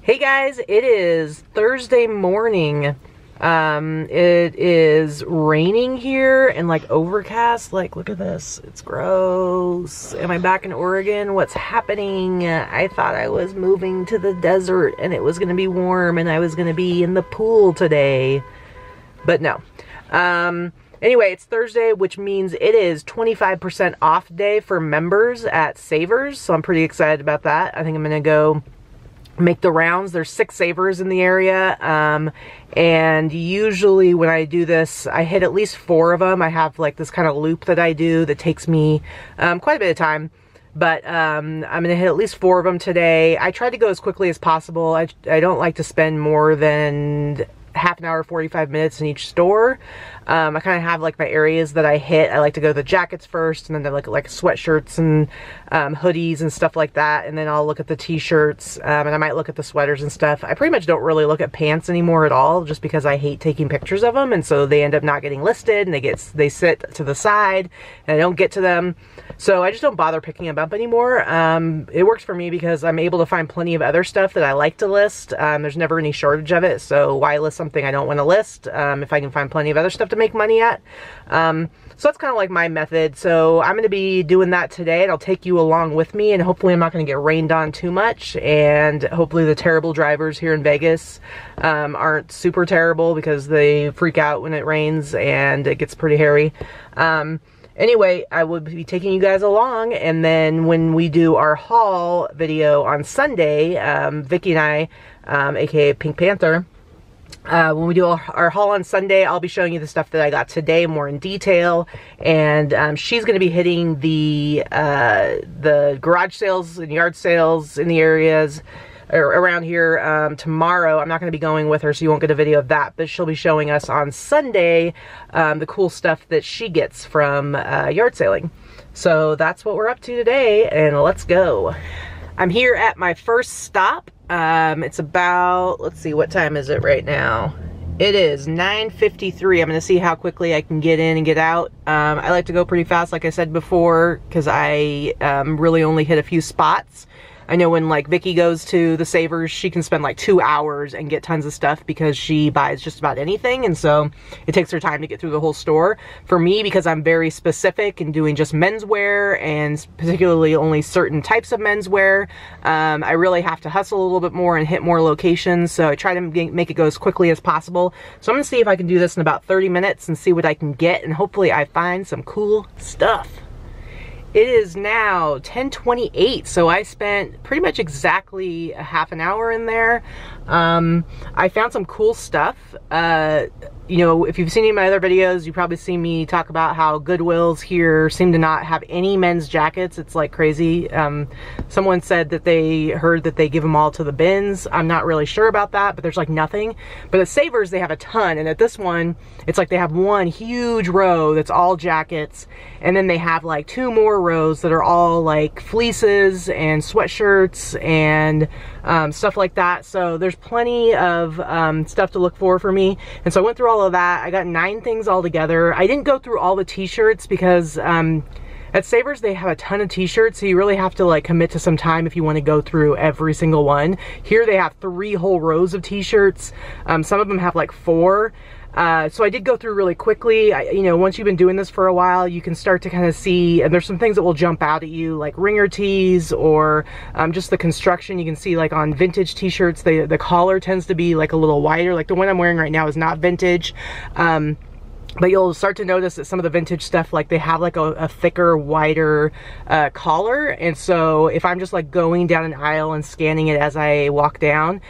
Hey guys, it is Thursday morning. It is raining here and like overcast. Like, look at this. It's gross. Am I back in Oregon? What's happening? I thought I was moving to the desert and it was going to be warm and I was going to be in the pool today. But no. Anyway, it's Thursday, which means it is 25% off day for members at Savers. So I'm pretty excited about that. I think I'm going to go make the rounds. There's 6 Savers in the area, and usually when I do this, I hit at least 4 of them. I have like this kind of loop that I do that takes me quite a bit of time, but I'm gonna hit at least 4 of them today. I try to go as quickly as possible. I don't like to spend more than half an hour, 45 minutes in each store. I kind of have like my areas that I hit. I like to go to the jackets first, and then I look at like sweatshirts and hoodies and stuff like that, and then I'll look at the t-shirts, and I might look at the sweaters and stuff. I pretty much don't really look at pants anymore at all, just because I hate taking pictures of them, and so they end up not getting listed, and they sit to the side, and I don't get to them. So I just don't bother picking them up anymore. It works for me because I'm able to find plenty of other stuff that I like to list. There's never any shortage of it, so why list something I don't want to list if I can find plenty of other stuff to make money at? So that's kind of like my method. So I'm going to be doing that today, and I'll take you along with me, and hopefully I'm not going to get rained on too much, and hopefully the terrible drivers here in Vegas aren't super terrible, because they freak out when it rains and it gets pretty hairy. Anyway, I will be taking you guys along, and then when we do our haul video on Sunday, Vicky and I, aka Pink Panther, when we do our haul on Sunday, I'll be showing you the stuff that I got today more in detail, and she's going to be hitting the garage sales and yard sales in the areas around here tomorrow. I'm not going to be going with her, so you won't get a video of that, but she'll be showing us on Sunday the cool stuff that she gets from yard sailing. So that's what we're up to today, and let's go. I'm here at my first stop. It's about, let's see, what time is it right now? It is 9:53. I'm going to see how quickly I can get in and get out. I like to go pretty fast, like I said before, because I really only hit a few spots. I know when like Vicky goes to the Savers, she can spend like 2 hours and get tons of stuff because she buys just about anything, and so it takes her time to get through the whole store. For me, because I'm very specific and doing just menswear, and particularly only certain types of menswear, I really have to hustle a little bit more and hit more locations, so I try to make it go as quickly as possible. So I'm gonna see if I can do this in about 30 minutes and see what I can get, and hopefully I find some cool stuff. It is now 10:28, so I spent pretty much exactly a half an hour in there. I found some cool stuff. You know, if you've seen any of my other videos, you probably see me talk about how Goodwills here seem to not have any men's jackets. It's like crazy. Someone said that they heard that they give them all to the bins. I'm not really sure about that, but there's like nothing. But at Savers, they have a ton, and at this one, it's like they have one huge row that's all jackets, and then they have like 2 more rows that are all like fleeces and sweatshirts and stuff like that. So there's plenty of stuff to look for me, and so I went through all of that. I got 9 things all together. I didn't go through all the t-shirts because at Savers they have a ton of t-shirts, so you really have to like commit to some time if you want to go through every single one. Here they have 3 whole rows of t-shirts. Some of them have like 4. So I did go through really quickly. You know, once you've been doing this for a while, you can start to kind of see, and there's some things that will jump out at you, like ringer tees, or just the construction. You can see like on vintage t-shirts, the collar tends to be like a little wider. Like the one I'm wearing right now is not vintage. But you'll start to notice that some of the vintage stuff, like they have like a thicker, wider collar. And so if I'm just like going down an aisle and scanning it as I walk down,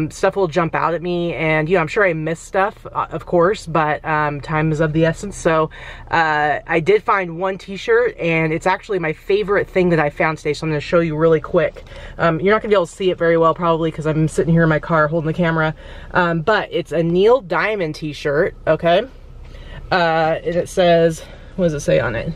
stuff will jump out at me. And, you know, I'm sure I miss stuff, of course, but time is of the essence. So I did find one t-shirt, and it's actually my favorite thing that I found today. So I'm going to show you really quick. You're not going to be able to see it very well probably because I'm sitting here in my car holding the camera. But it's a Neil Diamond t-shirt, okay? And it says, what does it say on it?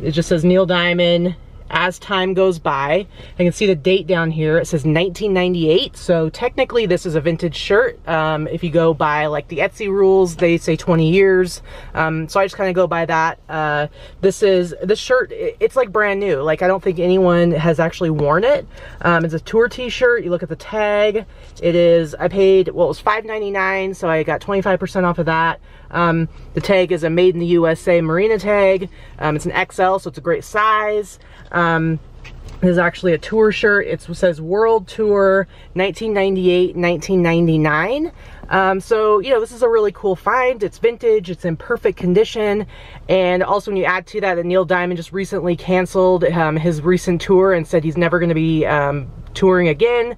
It just says Neil Diamond, as time goes by. I can see the date down here. It says 1998, so technically this is a vintage shirt. If you go by like the Etsy rules, they say 20 years. So I just kind of go by that. This shirt, it's like brand new. Like, I don't think anyone has actually worn it. It's a tour t-shirt. You look at the tag. It is, I paid, well, it was $5.99, so I got 25% off of that. The tag is a made in the USA Marina tag. It's an XL, so it's a great size. This is actually a tour shirt. It says World Tour 1998-1999. So, you know, this is a really cool find. It's vintage, it's in perfect condition. And also when you add to that, that Neil Diamond just recently canceled his recent tour and said he's never going to be touring again.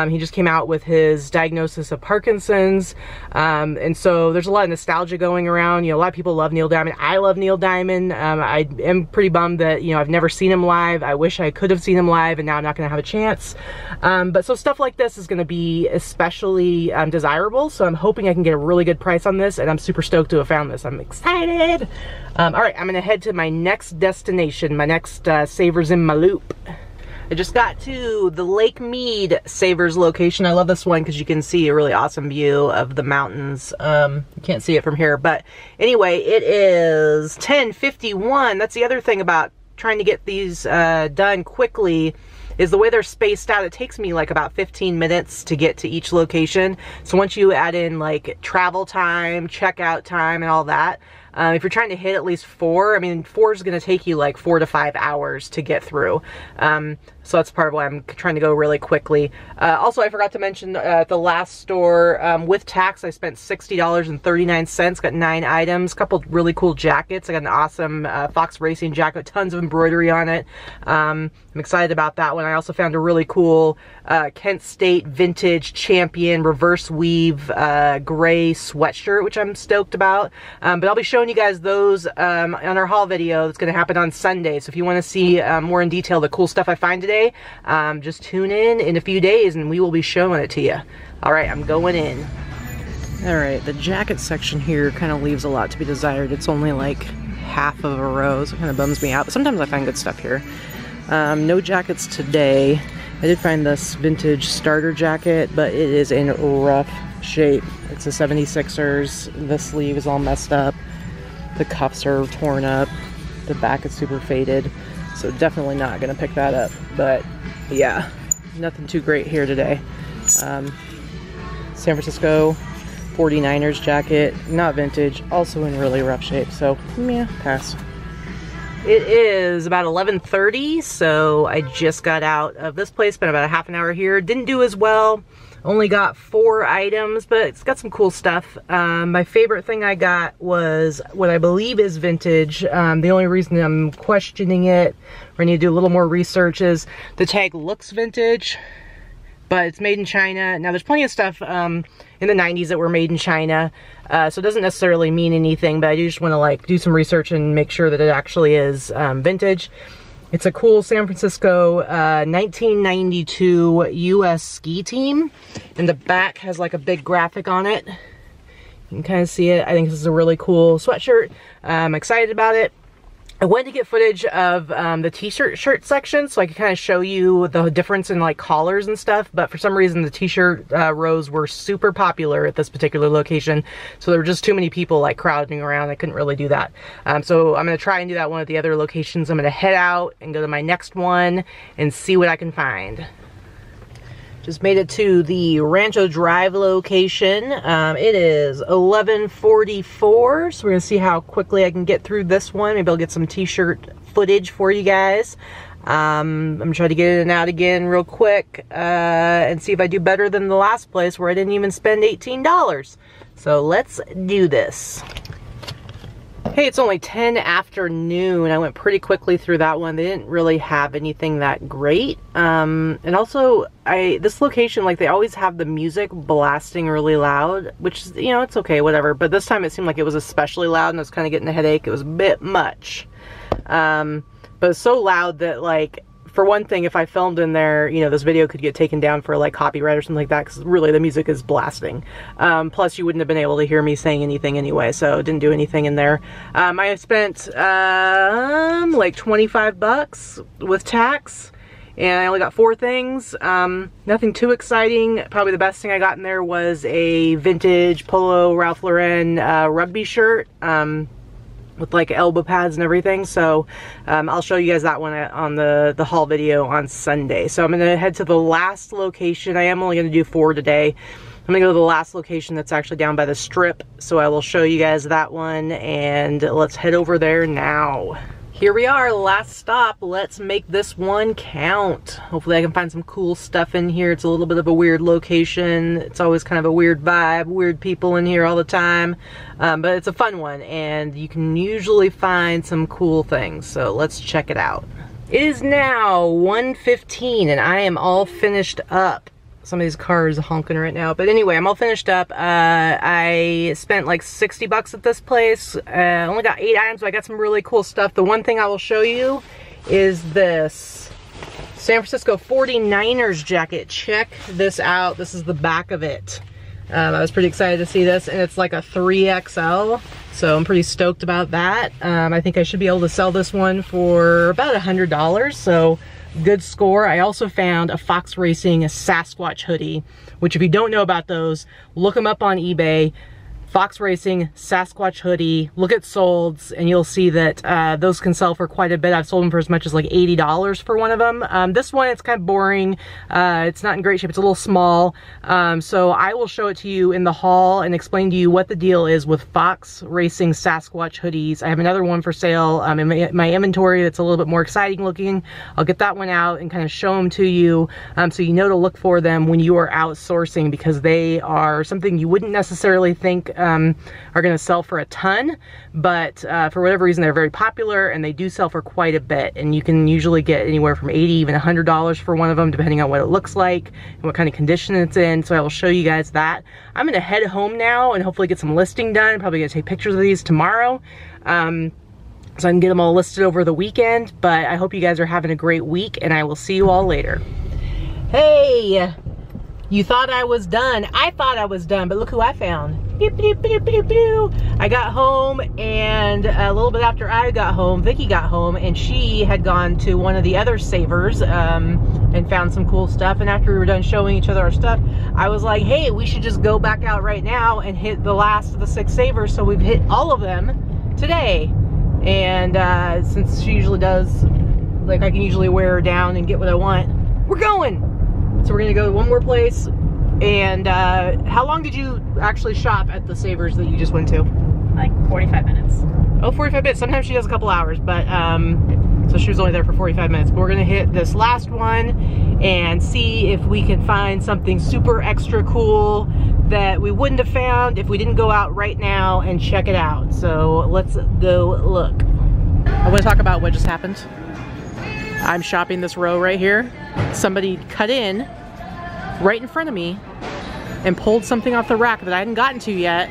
He just came out with his diagnosis of Parkinson's. And so there's a lot of nostalgia going around. You know, a lot of people love Neil Diamond. I love Neil Diamond. I am pretty bummed that, you know, I've never seen him live. I wish I could have seen him live, and now I'm not going to have a chance. But so stuff like this is going to be especially desirable. So I'm hoping I can get a really good price on this, and I'm super stoked to have found this. I'm excited. All right, I'm going to head to my next destination, my next Savers in my Loop. I just got to the Lake Mead Savers location. I love this one because you can see a really awesome view of the mountains. You can't see it from here, but anyway, it is 10:51. That's the other thing about trying to get these done quickly, is the way they're spaced out. It takes me like about 15 minutes to get to each location. So once you add in like travel time, checkout time, and all that, if you're trying to hit at least 4, I mean, 4 is going to take you like 4 to 5 hours to get through. So that's part of why I'm trying to go really quickly. Also, I forgot to mention at the last store, with tax, I spent $60.39, got 9 items, a couple really cool jackets. I got an awesome Fox Racing jacket, tons of embroidery on it. I'm excited about that one. I also found a really cool Kent State Vintage Champion reverse weave gray sweatshirt, which I'm stoked about. But I'll be showing you guys those on our haul video that's going to happen on Sunday. So if you want to see more in detail the cool stuff I find today, just tune in a few days and we will be showing it to you. All right, I'm going in. All right, the jacket section here kind of leaves a lot to be desired. It's only like half of a row, so it kind of bums me out, but sometimes I find good stuff here. No jackets today. I did find this vintage starter jacket, but it is in rough shape. It's a 76ers. The sleeve is all messed up. The cuffs are torn up. The back is super faded. So definitely not gonna pick that up. But yeah, nothing too great here today. San Francisco 49ers jacket, not vintage, also in really rough shape. So yeah, pass. It is about 11:30, so I just got out of this place, spent about a half an hour here. Didn't do as well, only got 4 items, but it's got some cool stuff. My favorite thing I got was what I believe is vintage. The only reason I'm questioning it, or I need to do a little more research, is the tag looks vintage, but it's made in China. Now there's plenty of stuff in the 90s that were made in China, so it doesn't necessarily mean anything, but I do just want to like do some research and make sure that it actually is vintage. It's a cool San Francisco 1992 US ski team, and the back has like a big graphic on it. You can kind of see it. I think this is a really cool sweatshirt. I'm excited about it. I wanted to get footage of the t-shirt section so I could kind of show you the difference in like collars and stuff, but for some reason the t-shirt rows were super popular at this particular location, so there were just too many people like crowding around. I couldn't really do that. So I'm going to try and do that one at the other locations. I'm going to head out and go to my next one and see what I can find. Just made it to the Rancho Drive location. It is 11:44, so we're gonna see how quickly I can get through this one. Maybe I'll get some t-shirt footage for you guys. I'm gonna try to get in and out again real quick and see if I do better than the last place where I didn't even spend $18. So let's do this. Hey, it's only 10 afternoon. I went pretty quickly through that one. They didn't really have anything that great. And also, this location, like, they always have the music blasting really loud, which, you know, it's okay, whatever. But this time it seemed like it was especially loud, and I was kind of getting a headache. It was a bit much. But it was so loud that, like, for one thing, if I filmed in there, you know, this video could get taken down for like copyright or something like that, because really the music is blasting. Plus you wouldn't have been able to hear me saying anything anyway, so didn't do anything in there. I spent like 25 bucks with tax, and I only got 4 things. Nothing too exciting. Probably the best thing I got in there was a vintage Polo Ralph Lauren rugby shirt with like elbow pads and everything. So I'll show you guys that one on the haul video on Sunday. So I'm gonna head to the last location. I am only gonna do 4 today. I'm gonna go to the last location that's actually down by the strip. So I will show you guys that one, and let's head over there now. Here we are, last stop. Let's make this one count. Hopefully I can find some cool stuff in here. It's a little bit of a weird location. It's always kind of a weird vibe, weird people in here all the time. But it's a fun one, and you can usually find some cool things. So let's check it out. It is now 1:15 and I am all finished up. Some of these cars are honking right now. But anyway, I'm all finished up. I spent like 60 bucks at this place. Only got 8 items, but I got some really cool stuff. The one thing I will show you is this San Francisco 49ers jacket. Check this out. This is the back of it. I was pretty excited to see this, and it's like a 3XL. So I'm pretty stoked about that. I think I should be able to sell this one for about $100. So good score. I also found a Fox Racing Sasquatch hoodie, which if you don't know about those, look them up on eBay. Fox Racing Sasquatch hoodie. Look at solds, and you'll see that those can sell for quite a bit. I've sold them for as much as like $80 for one of them. This one, it's kind of boring. It's not in great shape. It's a little small. So I will show it to you in the haul and explain to you what the deal is with Fox Racing Sasquatch hoodies. I have another one for sale in my inventory that's a little bit more exciting looking. I'll get that one out and kind of show them to you so you know to look for them when you are outsourcing, because they are something you wouldn't necessarily think are going to sell for a ton, but for whatever reason they're very popular, and they do sell for quite a bit, and you can usually get anywhere from $80, even $100 for one of them, depending on what it looks like and what kind of condition it's in. So I will show you guys that. I'm going to head home now and hopefully get some listing done. Probably going to take pictures of these tomorrow, so I can get them all listed over the weekend. But I hope you guys are having a great week, and I will see you all later. Hey! You thought I was done. I thought I was done, but look who I found. Pew, pew, pew, pew, pew. I got home, and a little bit after I got home, Vicky got home, and she had gone to one of the other savers and found some cool stuff. And after we were done showing each other our stuff, I was like, hey, we should just go back out right now and hit the last of the 6 savers. So we've hit all of them today. And since she usually does, like I can usually wear her down and get what I want, we're going. So we're gonna go to one more place. And how long did you actually shop at the Savers that you just went to? Like 45 minutes. Oh, 45 minutes. Sometimes she does a couple hours, but so she was only there for 45 minutes. But we're gonna hit this last one and see if we can find something super extra cool that we wouldn't have found if we didn't go out right now and check it out. So let's go look. I want to talk about what just happened. I'm shopping this row right here. Somebody cut in right in front of me and pulled something off the rack that I hadn't gotten to yet.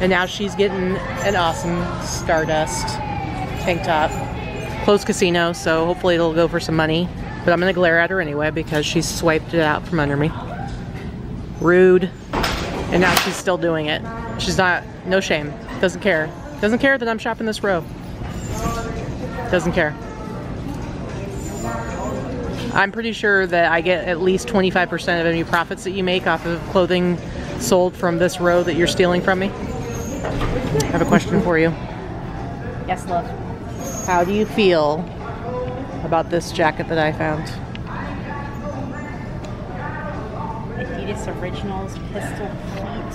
And now she's getting an awesome Stardust tank top. Closed casino, so hopefully it'll go for some money. But I'm gonna glare at her anyway because she swiped it out from under me. Rude. And now she's still doing it. She's not, no shame. Doesn't care. Doesn't care that I'm shopping this row. Doesn't care. I'm pretty sure that I get at least 25% of any profits that you make off of clothing sold from this row that you're stealing from me. I have a question for you. Yes, love. How do you feel about this jacket that I found? Adidas Originals Pistol Feet.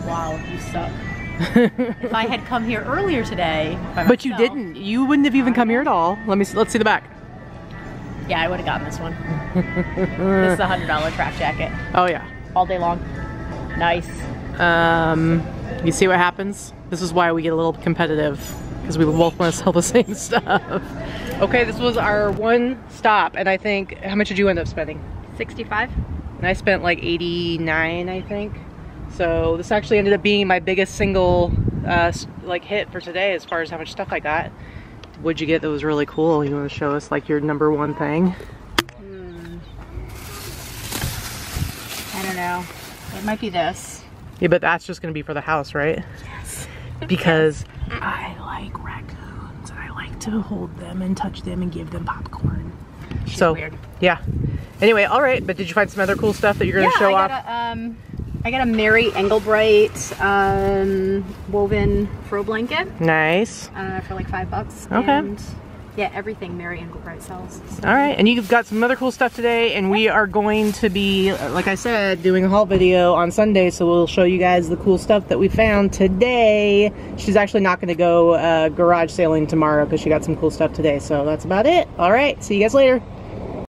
Wow, you suck. If I had come here earlier today, but you didn't. You wouldn't have even come here at all. Let's see the back. Yeah, I would have gotten this one. This is a $100 track jacket. Oh yeah. All day long. Nice. You see what happens? This is why we get a little competitive, because we both want to sell the same stuff. Okay, this was our one stop, and I think, how much did you end up spending? 65. And I spent like 89, I think. So this actually ended up being my biggest single like hit for today as far as how much stuff I got. What'd you get that was really cool? You want to show us like your #1 thing? I don't know. It might be this. Yeah, but that's just going to be for the house, right? Yes. Because I like raccoons. I like to hold them and touch them and give them popcorn. She's so weird. Yeah. Anyway, all right. But did you find some other cool stuff that you're going to show off? I got a Mary Engelbright woven fro blanket. Nice. For like $5. Okay. And yeah, everything Mary Engelbright sells. So. All right, and you've got some other cool stuff today, and we are going to be, like I said, doing a haul video on Sunday, so we'll show you guys the cool stuff that we found today. She's actually not going to go garage sailing tomorrow because she got some cool stuff today, so that's about it. All right, see you guys later.